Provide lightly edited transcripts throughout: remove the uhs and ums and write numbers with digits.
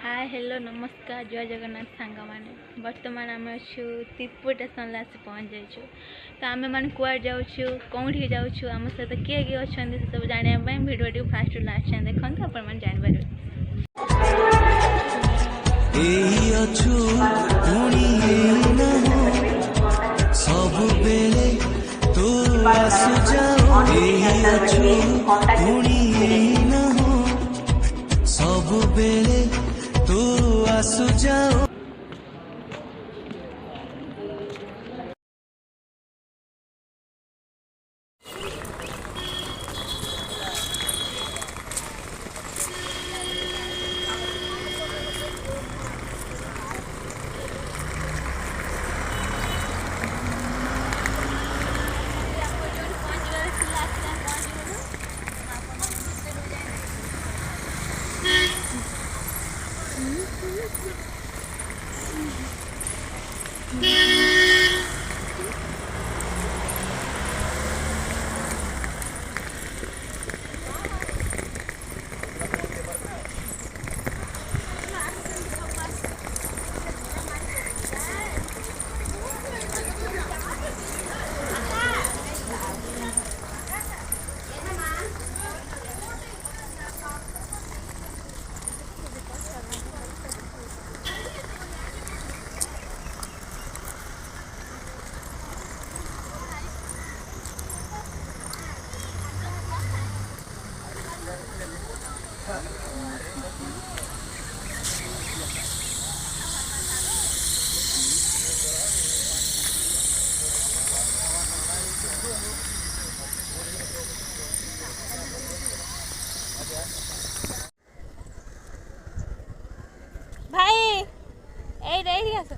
Hi hello नमस्कार जय जगन्नाथ सांग मैंने बर्तमान आम अच्छु तिरपुर स्टेशन आसी पहुँच जाइए। तो आम मैंने कुआड़ जाऊँ कौटी जाऊँ आम सहित किए किए अच्छा से सब जानवाई भिडियो फास्ट लास्ट जाए देखते आपण जापर तू आसु जाओ। भाई ए रही आस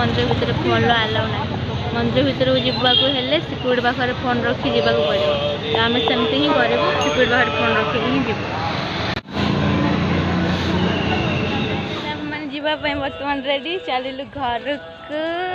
मंदिर भितर फोन आलाउ ना मंदिर भितर जावाक हेले सिक्यूरिटी पाखे फोन रखी जावाक पड़ो। तो आम सेमती ही करूँ सिक्यूरिटी पाखे फोन रखिक ही जीव मैंने जीवाई बर्तमान रेडी चलू घर को।